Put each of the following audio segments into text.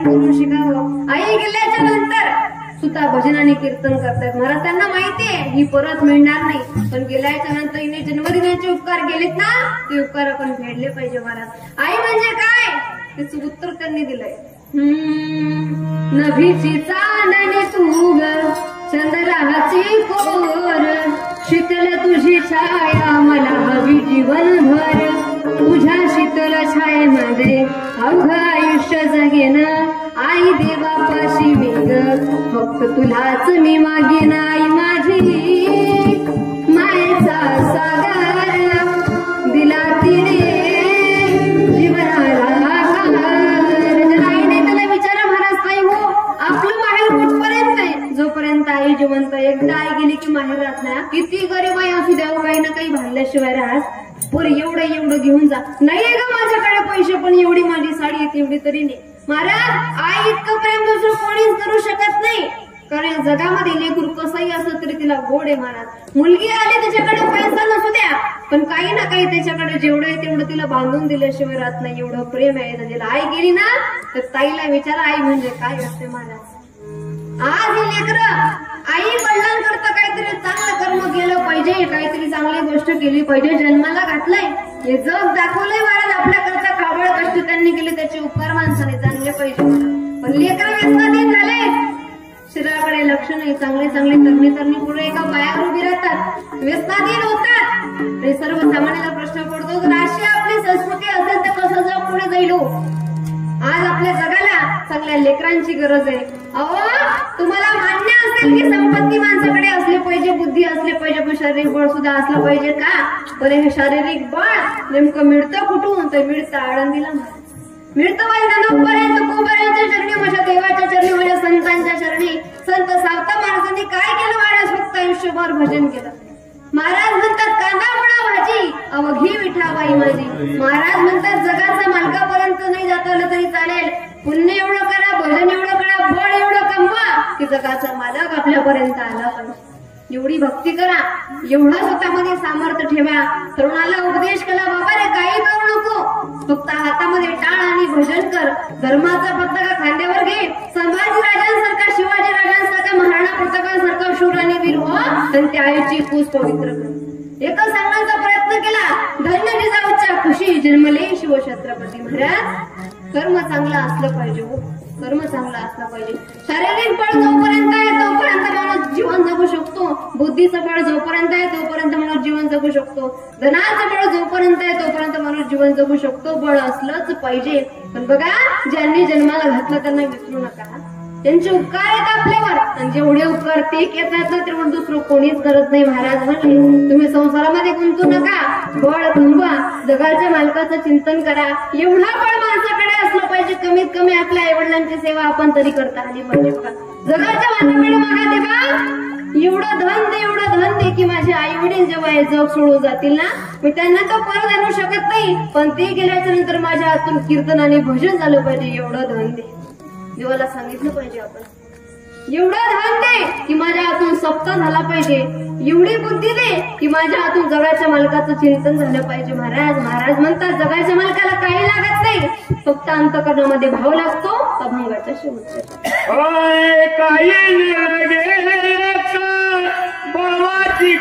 बोलून शिकावं. आई गेल्याच्या नंतर सुद्धा भजन आणि कीर्तन करतात. महाराज त्यांना माहितीये ही परत मिळणार नाही, पण गेल्याच्या नंतर हिने जन्मदिनाचे उपकार केलेत ना, ते उपकार आपण फेडले पाहिजे. महाराज आई म्हणजे काय त्याचं उत्तर त्यांनी दिलंय. नभीची चांदणी तू ग चंद्राची कोर, शीतल तुझी छाया मला हवी जीवनभर. तुझ्या शीतल छायेमध्ये अवघं आयुष्य जगेन. आई देवापाशी मी ग फक्त तुलाच मी मागेन. आई माझी मायेचा सागर दिला तिने जीवनाला. आईने त्याला विचारा महाराज ताई हो आपलं माहेर कुठपर्यंत आहे? जोपर्यंत आई जिवंत. एकदा आई गेली की माहेर राहत नाही. किती गरीब आई असू द्या काही ना काही भांडल्याशिवाय राहत. पोर एवढं घेऊन जा. नाहीये का माझ्याकडे पैसे पण एवढी माझी साडी येते एवढी तरी नाही. महाराज आई इतकं प्रेम दुसरं कोणीच करू शकत नाही. कारण जगामध्ये लेकरू कसंही असलं तरी तिला गोड आहे. महाराज मुलगी आली त्याच्याकडे पैसा नसू द्या पण काही ना काही त्याच्याकडे जेवढं आहे तेवढं तिला बांधून दिल्याशिवाय राहत नाही. एवढं प्रेम आहे तिला. आई गेली ना तर ताईला विचारा आई म्हणजे काय असते. महाराज आज ही लेकरं आई वडिलांकरता काहीतरी चांगलं कर्म केलं पाहिजे, काहीतरी चांगली गोष्ट केली पाहिजे. जन्माला घातलंय हे जग दाखवलंय महाराज आपल्याकरता काबळ कष्ट त्यांनी केले त्याचे उपकार माणसाने जाणले पाहिजे. पण लेकर व्यसनाधीन झाले शरीराकडे लक्ष नाही. चांगले तरुणी पुढे एका पायावर उभी राहतात व्यसनाधीन होतात. हे सर्वसामान्याला प्रश्न पडतो जर अशी आपली संस्कृती असेल तर कसं जग पुढे जाईल? आज आपल्या जगाला चांगल्या लेकरांची गरज आहे. अहो तुम्हाला मान्य असेल की संपत्ती माणसाकडे असली पाहिजे, बुद्धी असली पाहिजे, पण शारीरिक बळ सुद्धा असलं पाहिजे का? पण हे शारीरिक बळ नेमकं मिळतं कुठून? तर मिळतं आळंदीला. मिळतं वैद्यनाथपर्यंत कुंभाराच्या चरणी माझ्या देवाच्या चरणी माझ्या संतांच्या चरणी. संत सावता महाराजांनी काय केलं महाराज? फक्त आयुष्यभर भजन केलं. महाराज म्हणतात कांदा मुळा भाजी अवघी विठाबाई माझी. महाराज म्हणतात जगाचा मालकापर्यंत नाही जाता आलं तरी चालेल, पुण्य एवढं करा, भजन एवढं करा, बळ एवढं कमवा की जगाचा मालक आपल्यापर्यंत आला पाहिजे. एवढी भक्ती करा, एवढं स्वतःमध्ये सामर्थ्य ठेवा. तरुणाला उपदेश केला बाबा रे काही करू नको, फक्त हातामध्ये टाळ आणि भजन कर. धर्माचा पताका खांद्यावर घे. संभाजी राजांसारखा, शिवाजी राजांसारखा, महाराणा प्रतापांसारखा शूर आणि वीर हो आणि त्या आईची पूज पवित्र कर. एकच सांगण्याचा प्रयत्न केला. धन्य जिजाऊच्या खुशी जन्मले शिवछत्रपती. महाराज कर्म चांगलं असलं पाहिजे हो, कर्म चांगलं असलं पाहिजे. शारीरिक बळ जोपर्यंत आहे तोपर्यंत माणूस जीवन जगू शकतो. बुद्धीचं बळ जोपर्यंत आहे तोपर्यंत माणूस जीवन जगू शकतो. धनाचं बळ जोपर्यंत आहे तोपर्यंत माणूस जीवन जगू शकतो. बळ असलंच पाहिजे. पण बघा ज्यांनी जन्माला घातलं त्यांना विसरू नका. त्यांचे उपकार आहेत आपल्यावर आणि जेवढे उपकार ते येतात ना तेवढं दुसरं कोणीच करत नाही. महाराज म्हणले तुम्ही संसारामध्ये गुंतू नका, बळ थांबवा, जगाच्या मालकाचं चिंतन करा. एवढा बळ माणसाकडे असलं पाहिजे कमीत कमी आपल्या आई वडिलांची सेवा आपण तरी करता आली पाहिजे. बघा जगाच्या मालकाकडे मागा देवा एवढं धन दे की माझे आई वडील जेव्हा हे जग सोडून जातील ना मी त्यांना तो परत आणू शकत नाही, पण ते गेल्याच्या नंतर माझ्या हातून कीर्तन आणि भजन झालं पाहिजे. एवढं धन दे. देवाला सांगितलं पाहिजे आपण एवढं धन दे की माझ्या हातून सप्ताह झाला पाहिजे. एवढी बुद्धी दे की माझ्या हातून जगाच्या मालकाचं चिंतन झालं पाहिजे. महाराज म्हणतात जगाच्या मालकाला काही लागत नाही, फक्त अंतःकरणामध्ये भाव लागतो. अभंगाच्या शेवटच्या बाबाजी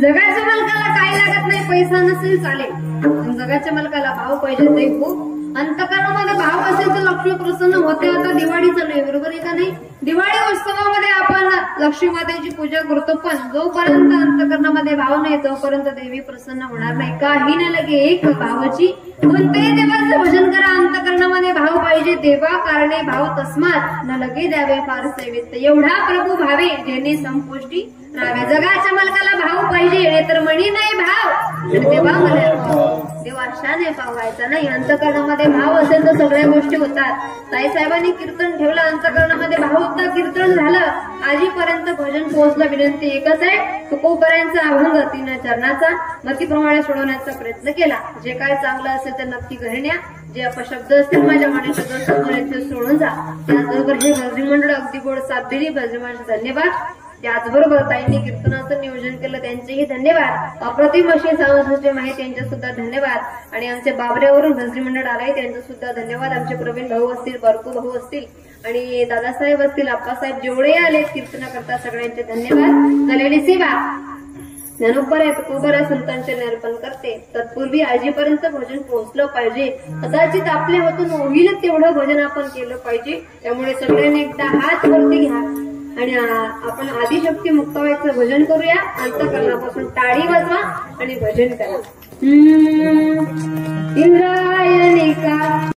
जगाच्या मालकाला काय लागत नाही, पैसा नसेल चालेल, पण जगाच्या मालकाला भाव पाहिजे. दैव अंतकरणामध्ये भाव असेल तर लक्ष्मी प्रसन्न होते. आता दिवाळी चालू आहे, बरोबर आहे का नाही? दिवाळी उत्सवामध्ये आपण लक्ष्मी मातेची पूजा करतो, पण जोपर्यंत अंतकरणामध्ये भाव नाही तोपर्यंत देवी प्रसन्न होणार नाही. काही न लगे एक भावाची कोणत्याही देवाचं भजन करा, अंतकरणामध्ये भाव पाहिजे. देवा कारणे भाव तस्मात न लगे द्यावे फार सेवेत, एवढा प्रभू भावे जेणे संपुष्टी राहावे. जगाच्या मालकाला भाव पाहिजे, नाही तर मणी नाही भाव, देवा मला तेव्हा शाने पावायचा नाही. अंतकरणामध्ये भाव असेल तर सगळ्या गोष्टी होतात. ताईसाहेबांनी कीर्तन ठेवलं, अंतकरणामध्ये भाव होता, कीर्तन झालं, आजीपर्यंत भजन पोहोचलं. विनंती एकच आहे, तुकोबऱ्यांचा अभंग 3 चरणाचा मतीप्रमाणे सोडवण्याचा प्रयत्न केला. जे काय चांगलं असेल ते नक्की घरी न्या. जे अपशब्द असतील माझ्या मनात शब्द सोडून जा. त्याचबरोबर हे भजनी मंडळ अगदी गोड साथ दिली. भजनी मंडळाचे धन्यवाद. त्याचबरोबर ताईंनी कीर्तनाचं नियोजन केलं, त्यांचेही धन्यवाद. अप्रतिम अशी साऊंड सिस्टम आहे, त्यांचे सुद्धा धन्यवाद. आणि आमचे बाबऱ्यावरून भजनी मंडळ आलंय, त्यांचं सुद्धा धन्यवाद. आमचे प्रवीण भाऊ असतील, बरकू भाऊ असतील आणि दादासाहेब असतील, आप्पासाहेब जेवढे आले कीर्तना करता सगळ्यांचे धन्यवाद. झालेली सेवा ज्ञानोबर आहे, तुकोबर आहे, संतांचे अर्पण करते. तत्पूर्वी आजीपर्यंत भजन पोहोचलं पाहिजे. कदाचित आपल्या हातून होईल तेवढं भजन आपण केलं पाहिजे. त्यामुळे सगळ्यांनी एकदा हात वरती घ्या आणि आपण आदिशक्ती मुक्ताबाईचं भजन करूया. अंतकरणापासून टाळी वाजवा आणि भजन करा. इंद्रायणी का